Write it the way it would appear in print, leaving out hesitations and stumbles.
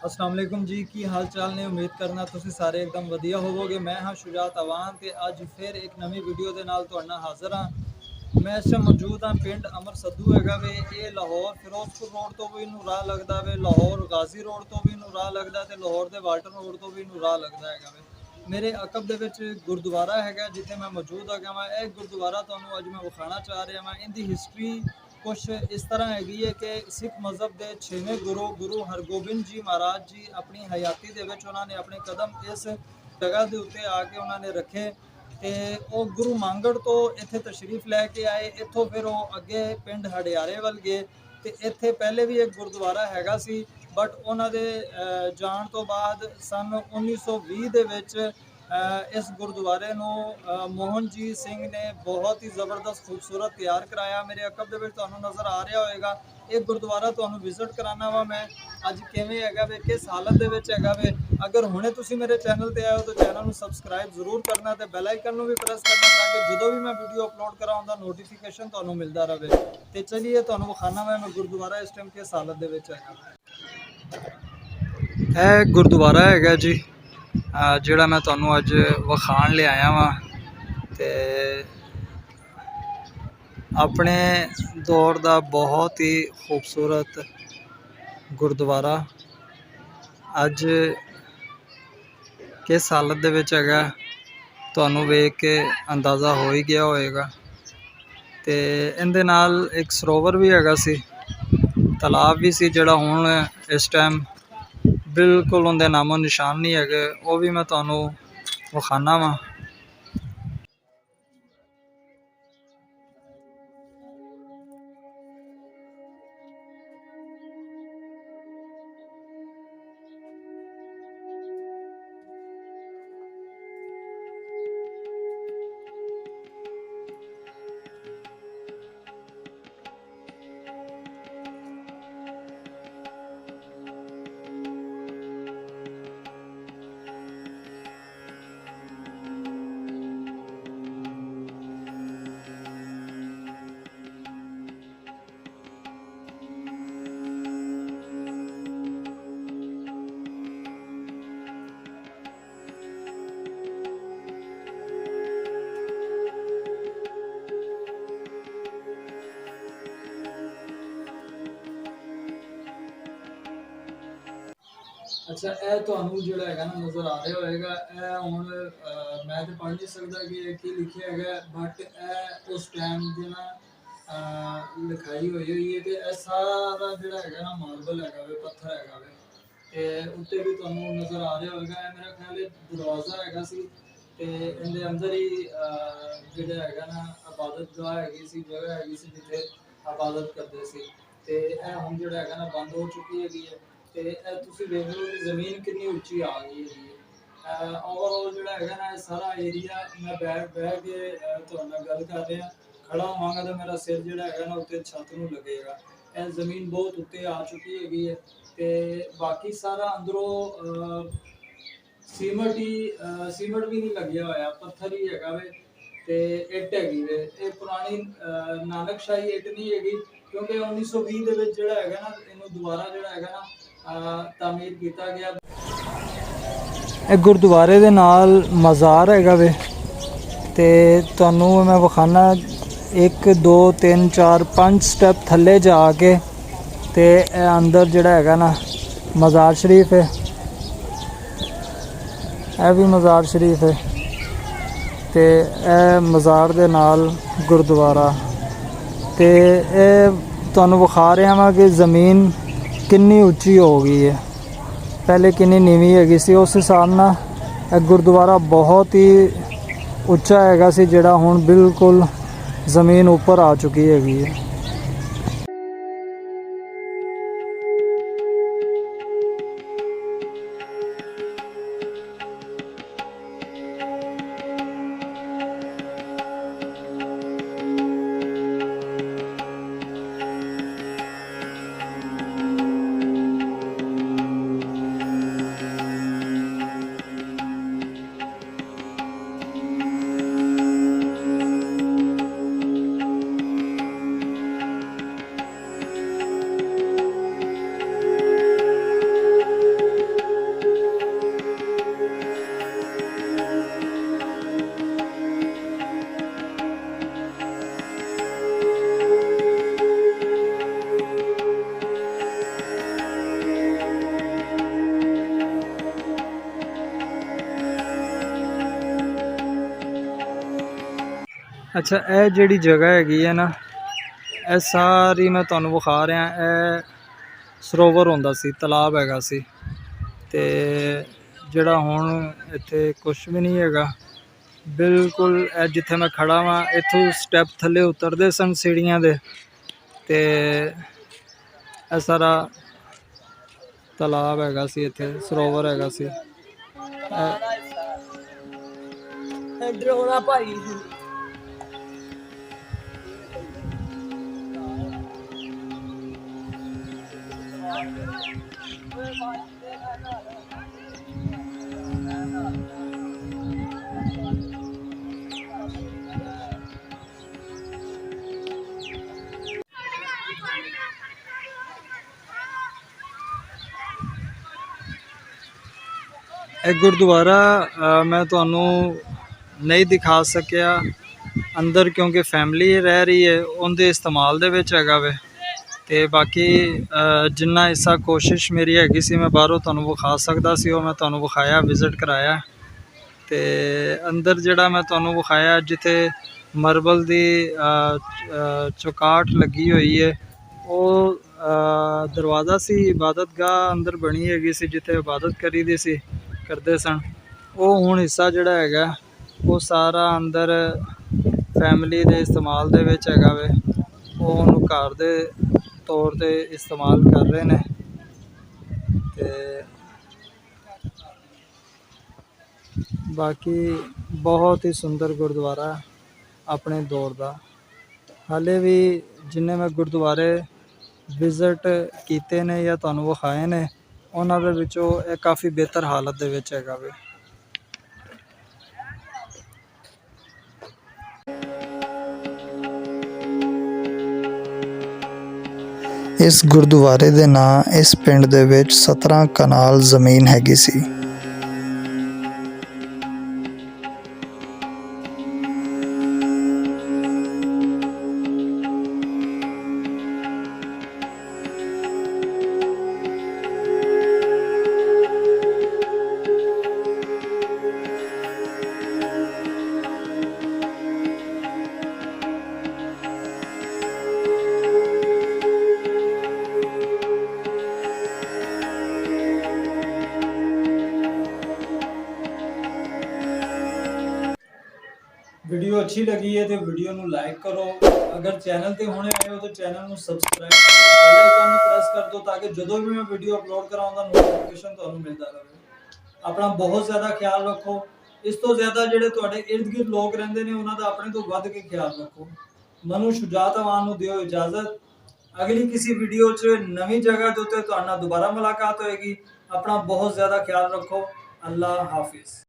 अस्सलाम वालेकुम जी, की हाल चाल ने। उम्मीद करना तुसी सारे एकदम वधिया होवोगे। मैं हाँ शुजात अवान ते अज फिर एक नवी वीडियो के नाल तुहाडे नाल हाज़र हाँ। मैं इस टाइम मौजूद हाँ पिंड अमर सद्दू हैगा वे। ये लाहौर फिरोजपुर रोड तो भी इनू राह लगता वे, लाहौर गाजी रोड तो भी इनू राह लगता है, लाहौर के वाल्टन रोड तो भी इनू राह लगता हैगा वे। मेरे अकब दे विच गुरुद्वारा हैगा जिथे मैं मौजूद हैगा वा। यह गुरुद्वारा तुहानू अज मैं विखाना चाह रहा वा। इनकी हिस्टरी कुछ इस तरह हैगी है कि सिख मज़हब के 6वें गुरु गुरु हरगोबिंद जी महाराज जी अपनी हयाती दे विच उन्होंने अपने कदम इस जगह के उत्ते आके उन्होंने रखे। तो वो गुरु मांगड़ तो इत्थे तशरीफ लैके आए। इत्थों फिर वो अगे पिंड हडियारे वाल गए। तो इत्थे पहले भी एक गुरुद्वारा हैगा सी, बट उन्होंने जान तो बाद सन 1920 दे विच इस गुरुद्वारे मोहन जी सिंह ने बहुत ही ज़बरदस्त खूबसूरत तैयार कराया। मेरे अकब दे विच तुहानू नज़र आ रहा होएगा। एक गुरुद्वारा तुहानू विजिट कराना वा मैं अज किवें हैगा वे, किस हालत दे विच हैगा वे। अगर हुणे तुसी मेरे चैनल ते आए हो तो चैनल को सबसक्राइब जरूर करना ते बेल आइकन भी प्रेस करना ताकि जो भी मैं वीडियो अपलोड करा उनका नोटिफिकेशन तुहानू मिलता रहे। तो चलिए तुहानू विखाना मैं गुरुद्वारा इस टाइम किस हालत दे विच हैगा। यह गुरुद्वारा हैगा जी जिहड़ा मैं तुहानू अज विखाण ले आया वा। ते अपने दौर का बहुत ही खूबसूरत गुरुद्वारा अज किस हालत दे विच हैगा तुहानू वेख के अंदाज़ा हो ही गया होएगा। ते इहदे नाल एक सरोवर भी हैगा सी, तालाब भी सी, जिहड़ा हुण इस टाइम बिल्कुल उनके नामो निशान नहीं है। वो भी मैं तुहानू विखाना वा। अच्छा, यह तुहानू जिहड़ा हैगा ना नज़र आ रहा होएगा। यह हुण मैं तो पढ़ नहीं सकता कि की लिखिया है, बट यह उस टाइम की ना लिखाई हुई है कि यह सारा जिहड़ा हैगा ना मार्बल हैगा वे, पत्थर हैगा वे। ते उत्ते भी तुहानू नज़र आ रहा होएगा। यह मेरा ख्याल है दरवाज़ा हैगा सी ते इहदे अंदर ही जिहड़ा हैगा ना इबादत गाह हैगी सी, जगह हैगी सी जिथे इबादत करते सी। ते यह हुण जिहड़ा हैगा ना बंद हो चुकी हैगी है। ते तुसीं देख लो कि ज़मीन कितनी उच्ची आ गई है। ओवरऑल जिहड़ा हैगा ना सारा एरिया मैं बह के तुहाडे नाल गल कर रहा। खड़ा होवांगा तो मेरा सिर जिहड़ा हैगा ना उत्ते छत नूं लगेगा। यह ज़मीन बहुत उत्ते आ चुकी हैगी है। ते बाकी सारा अंदरों सीमट ही सीमट भी नहीं लग्या होया, पत्थर ही हैगा वे। ते इट हैगी वे। ये पुरानी नानकशाही इट नहीं हैगी, क्योंकि 1920 दे विच जिहड़ा हैगा ना इनू दोबारा जिहड़ा हैगा ना तामीर किया गया। ਇਹ ਗੁਰਦੁਆਰੇ ਦੇ ਨਾਲ ਮਜ਼ਾਰ ਹੈਗਾ ਵੇ। ਤੇ ਤੁਹਾਨੂੰ ਮੈਂ ਵਿਖਾਣਾ 1 2 3 4 5 ਸਟੈਪ ਥੱਲੇ ਜਾ ਕੇ ਤੇ ਇਹ ਅੰਦਰ ਜਿਹੜਾ ਹੈਗਾ ਨਾ ਮਜ਼ਾਰ ਸ਼ਰੀਫ ਹੈ। ਇਹ ਵੀ ਮਜ਼ਾਰ ਸ਼ਰੀਫ ਹੈ ਤੇ ਇਹ ਮਜ਼ਾਰ ਦੇ ਨਾਲ ਗੁਰਦੁਆਰਾ। ਤੇ ਇਹ ਤੁਹਾਨੂੰ ਵਿਖਾ ਰਿਹਾ ਵਾਂ ਕਿ ਜ਼ਮੀਨ ਕਿੰਨੀ ਉੱਚੀ ਹੋ ਗਈ ਹੈ, पहले कितनी नीवी हैगी सी। उस हिसाब नाल गुरुद्वारा बहुत ही उच्चा हैगा सी, जिहड़ा हुण बिल्कुल ज़मीन उपर आ चुकी हैगी है। अच्छा, यह जी जगह हैगी है ना, यह सारी मैं तुहानू विखा रहा, यह सरोवर होंदा सी, तलाब हैगा सी, ते जिहड़ा हुण इत्थे कुछ भी नहीं हैगा। बिल्कुल जिथे मैं खड़ा वा, इथों स्टैप थले उतरते सन सीढ़ियां दे, ते सारा तालाब हैगा सी, इत्थे सरोवर हैगा सी। डराउना भाई गुरुद्वारा मैं तुहानू नहीं दिखा सकिया अंदर, क्योंकि फैमिली रह रही है, उनके इस्तेमाल दे विच हैगा वे। ते बाकी जिन्ना हिस्सा कोशिश मेरी हैगी सी मैं बाहरों तुहानू विखा सकदा सी, वो मैं तुहानू विखाया, विजिट कराया। ते अंदर जिहड़ा मैं तुहानू विखाया, जिथे मरबल दी चौकाट लगी हुई है, वो दरवाज़ा सी, इबादत गाह अंदर बनी हैगी सी, जिथे इबादत करी दी सी, करते सन। वो हुण हिस्सा जिहड़ा हैगा, वो सारा अंदर फैमिली दे इस्तेमाल दे विच हैगा वे। वो उहनू घर दे तौर ते इस्तेमाल कर रहे ने। ते बाकी बहुत ही सुंदर गुरुद्वारा अपने दौर का। हाले भी जिन्हें मैं गुरुद्वारे विजिट किए ने या तुहानू विखाए ने, उन्हां दे विचों काफ़ी बेहतर हालत दे विच हैगा वे। इस गुरुद्वारे दे नां इस पिंड दे विच 17 कनाल ज़मीन हैगी सी। वीडियो अच्छी लगी है तो वीडियो को लाइक करो। अगर चैनल पे होने आए हो तो चैनल को सबसक्राइब करो, बेल आइकन प्रेस कर दो, ताकि जो भी मैं वीडियो अपलोड करा उनका नोटिफिकेशन तुहानू मिलता रहे। अपना बहुत ज़्यादा ख्याल रखो। इस तो ज़्यादा जिहड़े तुहाडे इर्द गिर्द लोग रहिंदे ने, उन्हां दा अपने तो वध के ख्याल रखो। मनु शुजात अवान नू दिओ इजाजत। अगली किसी वीडियो च नवी जगह के उत्ते तुहाडे नाल दोबारा मुलाकात होएगी। अपना बहुत ज़्यादा ख्याल रखो। अल्लाह हाफिज़।